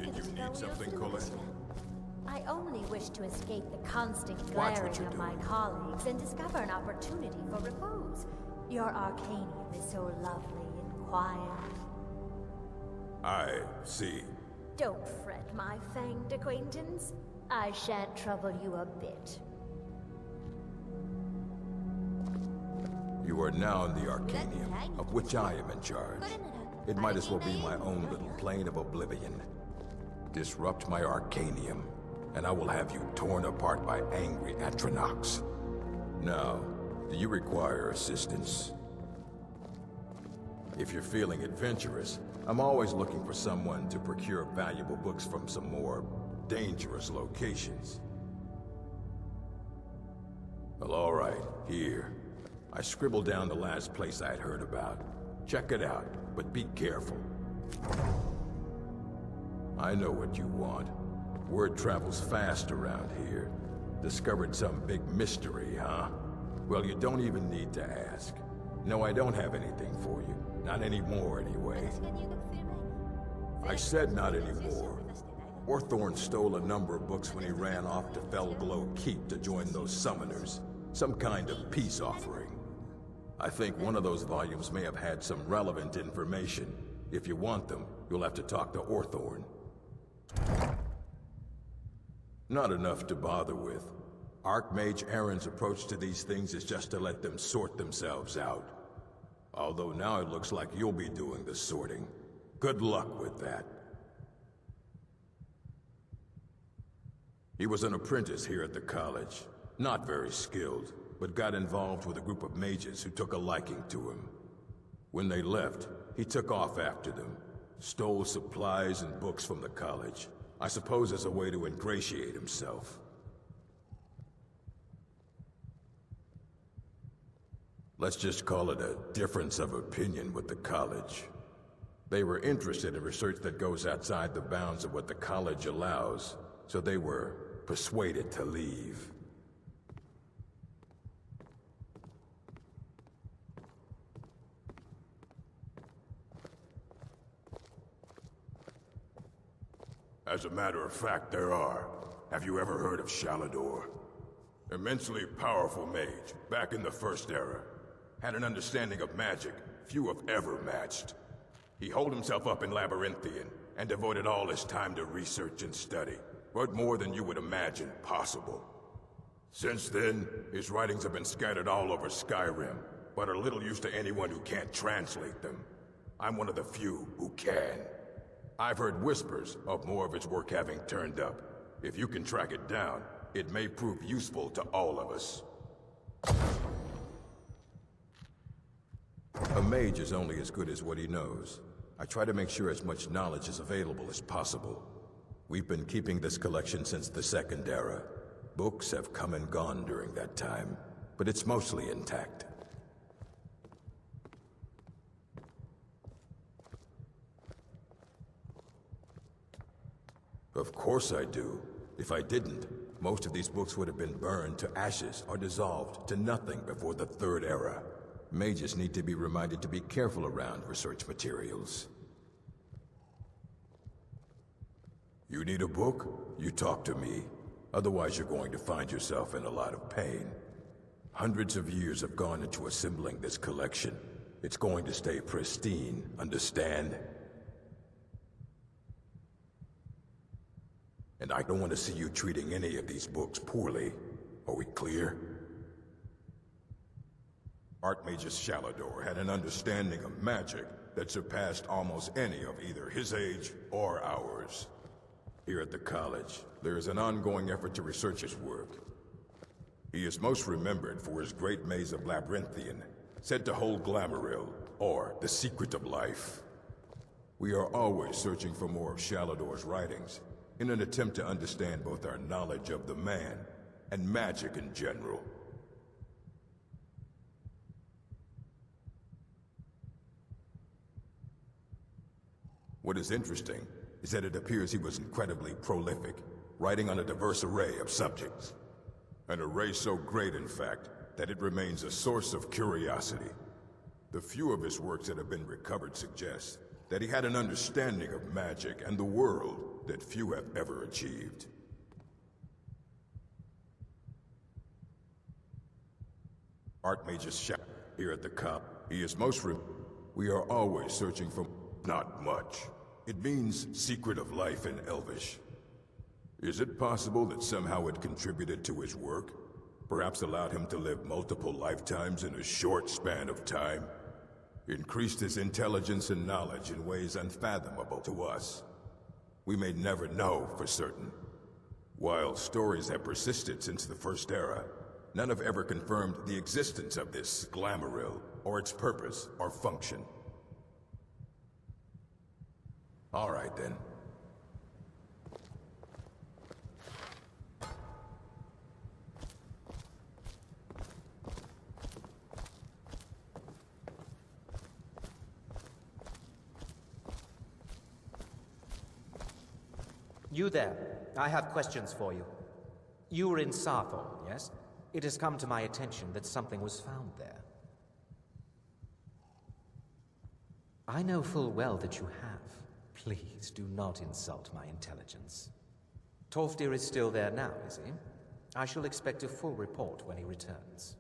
need something, Colette? I only wish to escape the constant Watch what glaring you're of my doing. colleagues and discover an opportunity for repose. Your arcanium is so lovely and quiet. I see. Don't fret, my fanged acquaintance. I shan't trouble you a bit. You are now in the Arcanium, of which I am in charge. It might as well be my own little plane of oblivion. Disrupt my Arcanium, and I will have you torn apart by angry Atronachs. Now, do you require assistance? If you're feeling adventurous, I'm always looking for someone to procure valuable books from some more dangerous locations. Well, all right, here. I scribbled down the last place I'd heard about. Check it out, but be careful. I know what you want. Word travels fast around here. Discovered some big mystery, huh? Well, you don't even need to ask. No, I don't have anything for you. Not anymore, anyway. I said not anymore. Orthorn stole a number of books when he ran off to Felglow Keep to join those summoners. Some kind of peace offering. I think one of those volumes may have had some relevant information. If you want them, you'll have to talk to Orthorn. Not enough to bother with. Archmage Aaron's approach to these things is just to let them sort themselves out. Although now it looks like you'll be doing the sorting. Good luck with that. He was an apprentice here at the college. Not very skilled, but got involved with a group of mages who took a liking to him. When they left, he took off after them. Stole supplies and books from the college. I suppose as a way to ingratiate himself. Let's just call it a difference of opinion with the college. They were interested in research that goes outside the bounds of what the college allows, so they were persuaded to leave. As a matter of fact, there are. Have you ever heard of Shalador? Immensely powerful mage, back in the First Era. Had an understanding of magic few have ever matched. He holed himself up in Labyrinthian and devoted all his time to research and study. Wrote more than you would imagine possible. Since then, his writings have been scattered all over Skyrim, but are little use to anyone who can't translate them. I'm one of the few who can. I've heard whispers of more of his work having turned up. If you can track it down, it may prove useful to all of us. A mage is only as good as what he knows. I try to make sure as much knowledge is available as possible. We've been keeping this collection since the Second Era. Books have come and gone during that time, but it's mostly intact. Of course I do. If I didn't, most of these books would have been burned to ashes or dissolved to nothing before the Third Era. Mages need to be reminded to be careful around research materials. You need a book? You talk to me. Otherwise you're going to find yourself in a lot of pain. Hundreds of years have gone into assembling this collection. It's going to stay pristine, understand? And I don't want to see you treating any of these books poorly. Are we clear? Archmagus Shalador had an understanding of magic that surpassed almost any of either his age or ours. Here at the college, there is an ongoing effort to research his work. He is most remembered for his great maze of Labyrinthian, said to hold Glamouril, or the secret of life. We are always searching for more of Shalador's writings, in an attempt to understand both our knowledge of the man and magic in general. What is interesting is that it appears he was incredibly prolific, writing on a diverse array of subjects. An array so great, in fact, that it remains a source of curiosity. The few of his works that have been recovered suggest that he had an understanding of magic and the world that few have ever achieved. Archmage's shadow here at the cup. He is most We are always searching for not much. It means secret of life in Elvish. Is it possible that somehow it contributed to his work? Perhaps allowed him to live multiple lifetimes in a short span of time? Increased his intelligence and knowledge in ways unfathomable to us. We may never know for certain. While stories have persisted since the First Era, none have ever confirmed the existence of this Glamouril, or its purpose or function. All right, then. You there. I have questions for you. You were in Sarthor, yes? It has come to my attention that something was found there. I know full well that you have. Please do not insult my intelligence. Tolfdir is still there now, is he? I shall expect a full report when he returns.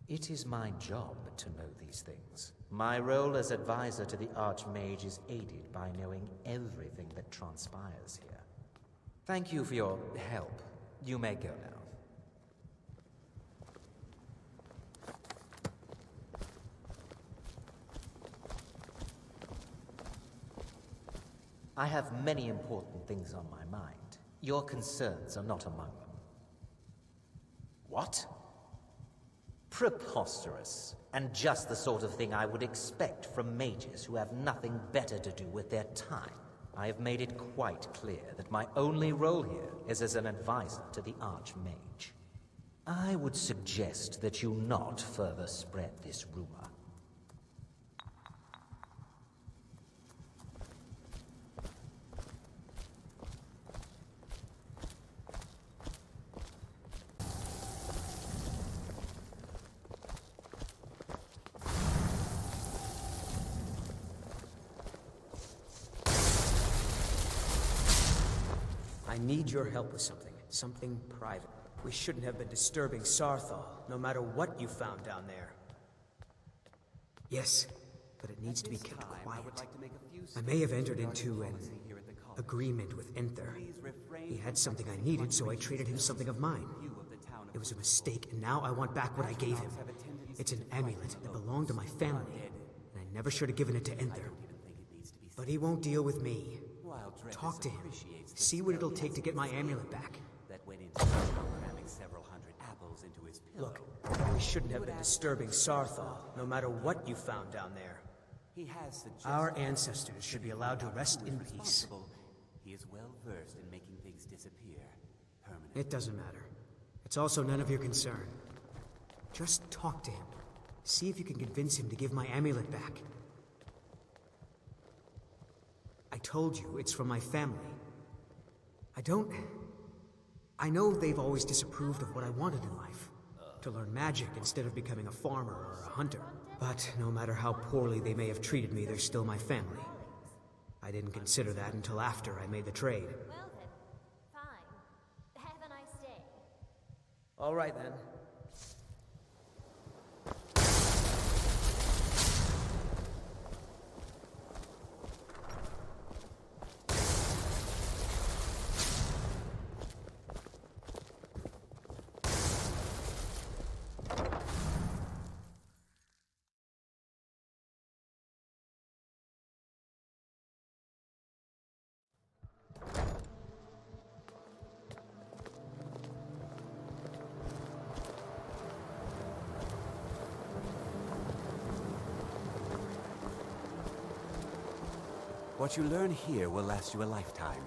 It is my job to know these things. My role as advisor to the Archmage is aided by knowing everything that transpires here. Thank you for your help. You may go now. I have many important things on my mind. Your concerns are not among them. What? Preposterous, and just the sort of thing I would expect from mages who have nothing better to do with their time. I have made it quite clear that my only role here is as an advisor to the Archmage. I would suggest that you not further spread this rumor. I need your help with something private. We shouldn't have been disturbing Sarthal, no matter what you found down there. Yes, but it needs to be kept quiet. I may have entered into an agreement with Enther. He had something I needed, so I traded him something of mine. It was a mistake, and now I want back what I gave him. It's an amulet that belonged to my family, and I never should have given it to Enther. But he won't deal with me. Talk to him. See what it'll take to get my amulet back. Look, we shouldn't have been disturbing Sarthal, no matter what you found down there. Our ancestors should be allowed to rest in peace. He is well versed in making things disappear permanently. It doesn't matter. It's also none of your concern. Just talk to him. See if you can convince him to give my amulet back. I told you, it's from my family. I know they've always disapproved of what I wanted in life. To learn magic instead of becoming a farmer or a hunter. But no matter how poorly they may have treated me, they're still my family. I didn't consider that until after I made the trade. Well then, fine. Have a nice day. All right then. What you learn here will last you a lifetime.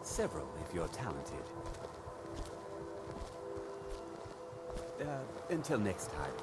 Several, if you're talented. Until next time.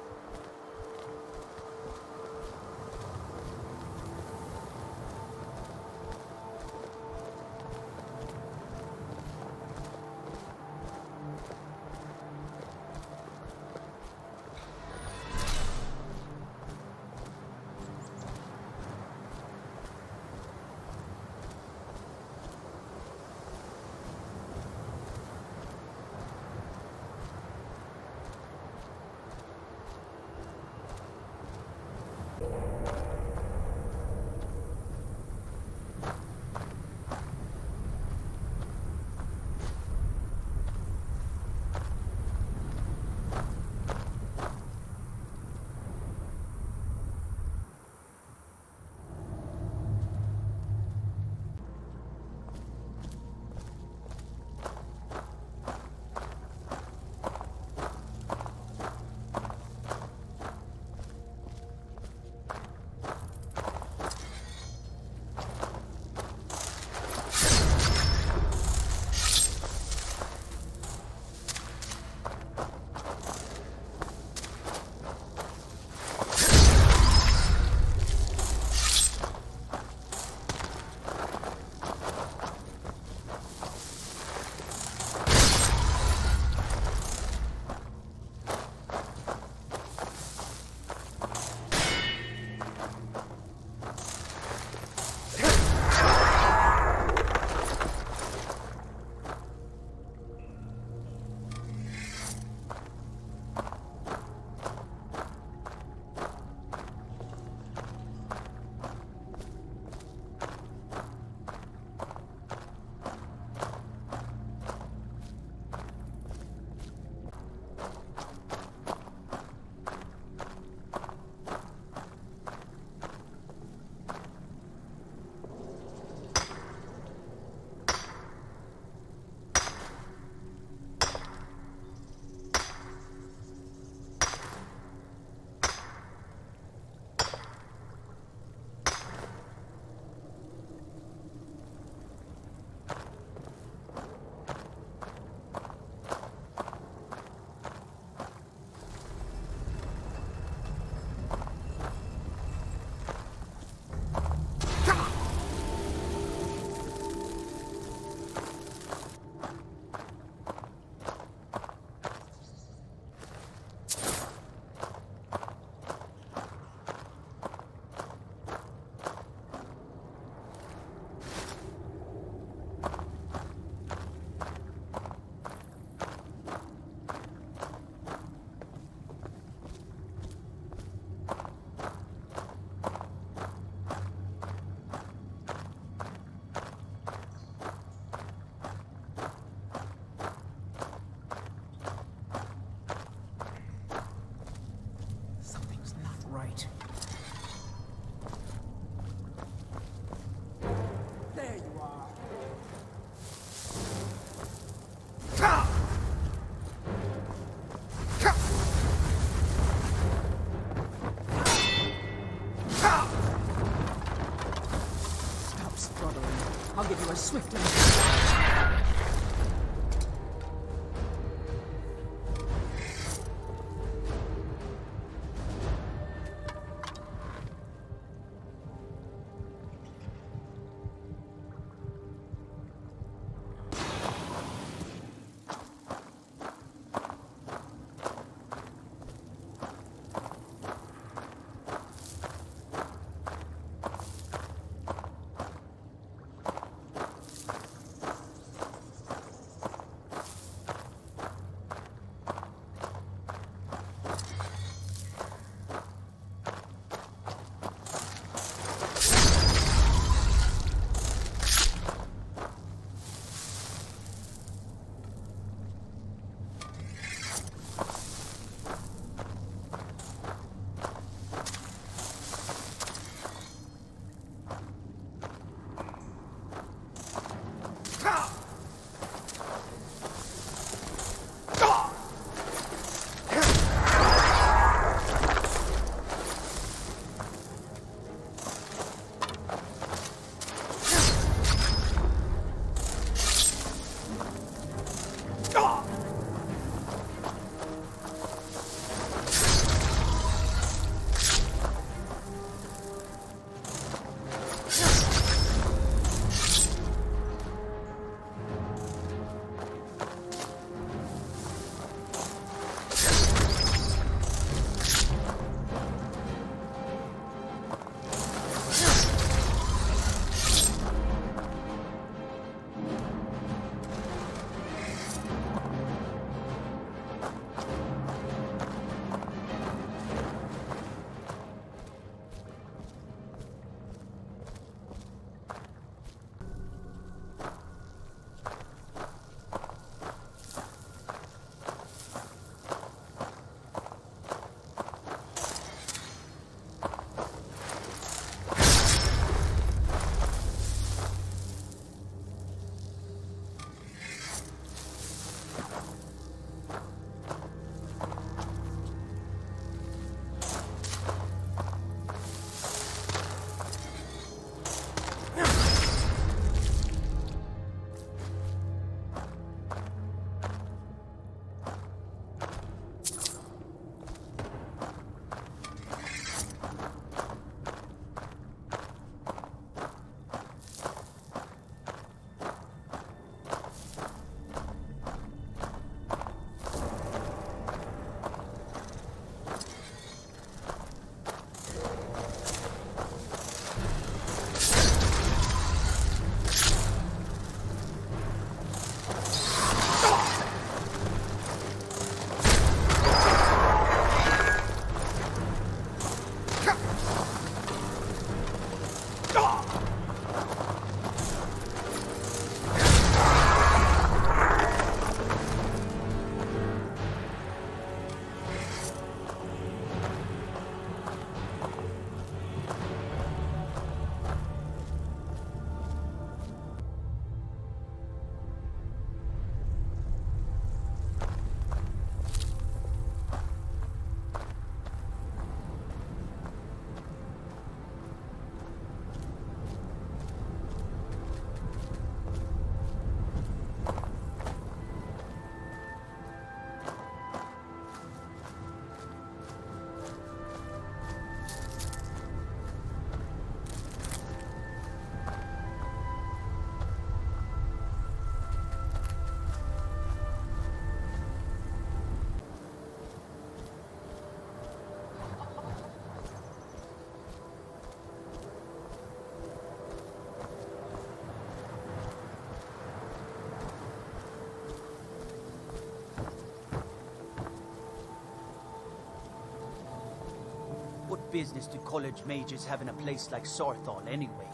business do college mages have in a place like Sorthal anyway?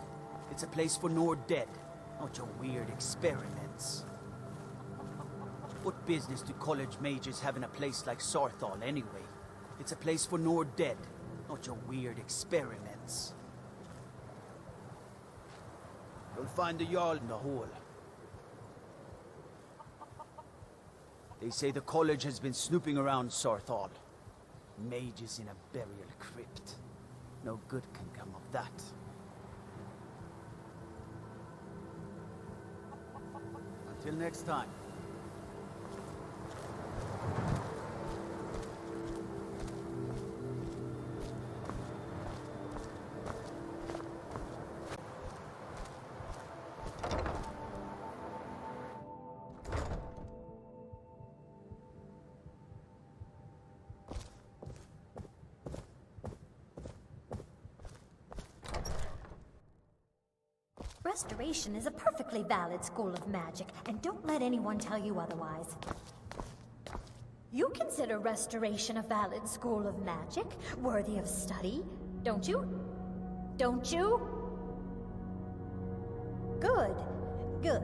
It's a place for Nord-dead, not your weird experiments. What business do college mages have in a place like Sorthal anyway? It's a place for Nord-dead, not your weird experiments. You'll find the Jarl in the hall. They say the college has been snooping around Sorthal. Mages in a burial crypt. No good can come of that. Until next time. Restoration is a perfectly valid school of magic, and don't let anyone tell you otherwise. You consider Restoration a valid school of magic, worthy of study, don't you? Don't you? Good, good.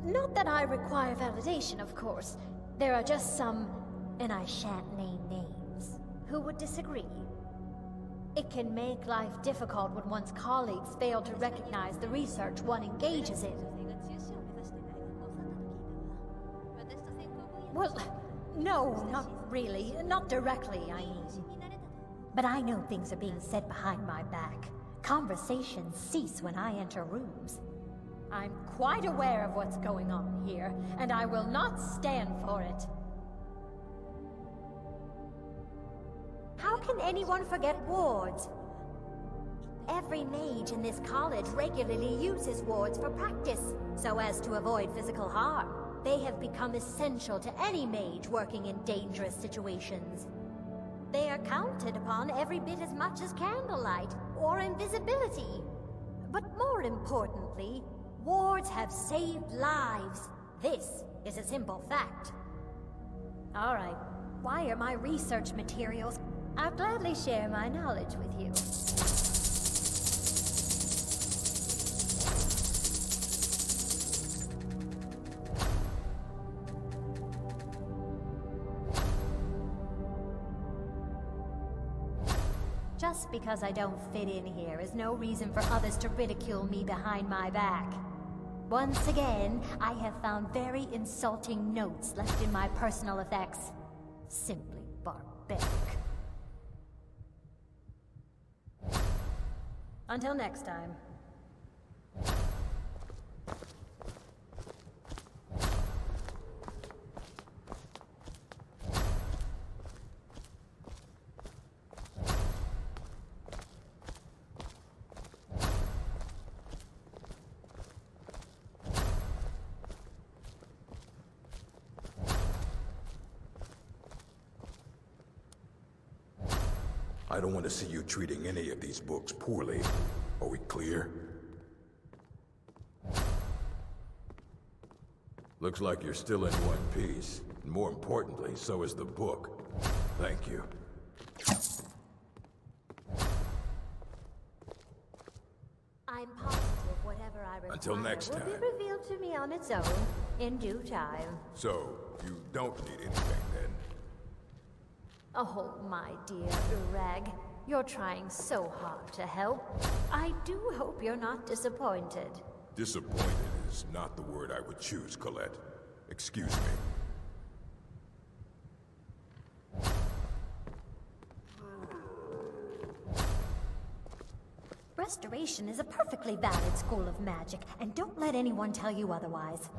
Not that I require validation, of course. There are just some, and I shan't name names, who would disagree. It can make life difficult when one's colleagues fail to recognize the research one engages in. Well, no, not really. Not directly, I mean. But I know things are being said behind my back. Conversations cease when I enter rooms. I'm quite aware of what's going on here, and I will not stand for it. How can anyone forget wards? Every mage in this college regularly uses wards for practice, so as to avoid physical harm. They have become essential to any mage working in dangerous situations. They are counted upon every bit as much as candlelight or invisibility. But more importantly, wards have saved lives. This is a simple fact. All right, why are my research materials? I'll gladly share my knowledge with you. Just because I don't fit in here is no reason for others to ridicule me behind my back. Once again, I have found very insulting notes left in my personal effects. Simply barbaric. Until next time. I don't want to see you treating any of these books poorly. Are we clear? Looks like you're still in one piece. And more importantly, so is the book. Thank you. I'm positive whatever I require Until next will time. be revealed to me on its own, in due time. So, you don't need anything then? Oh, my dear Urag, you're trying so hard to help. I do hope you're not disappointed. Disappointed is not the word I would choose, Colette. Excuse me. Restoration is a perfectly valid school of magic, and don't let anyone tell you otherwise.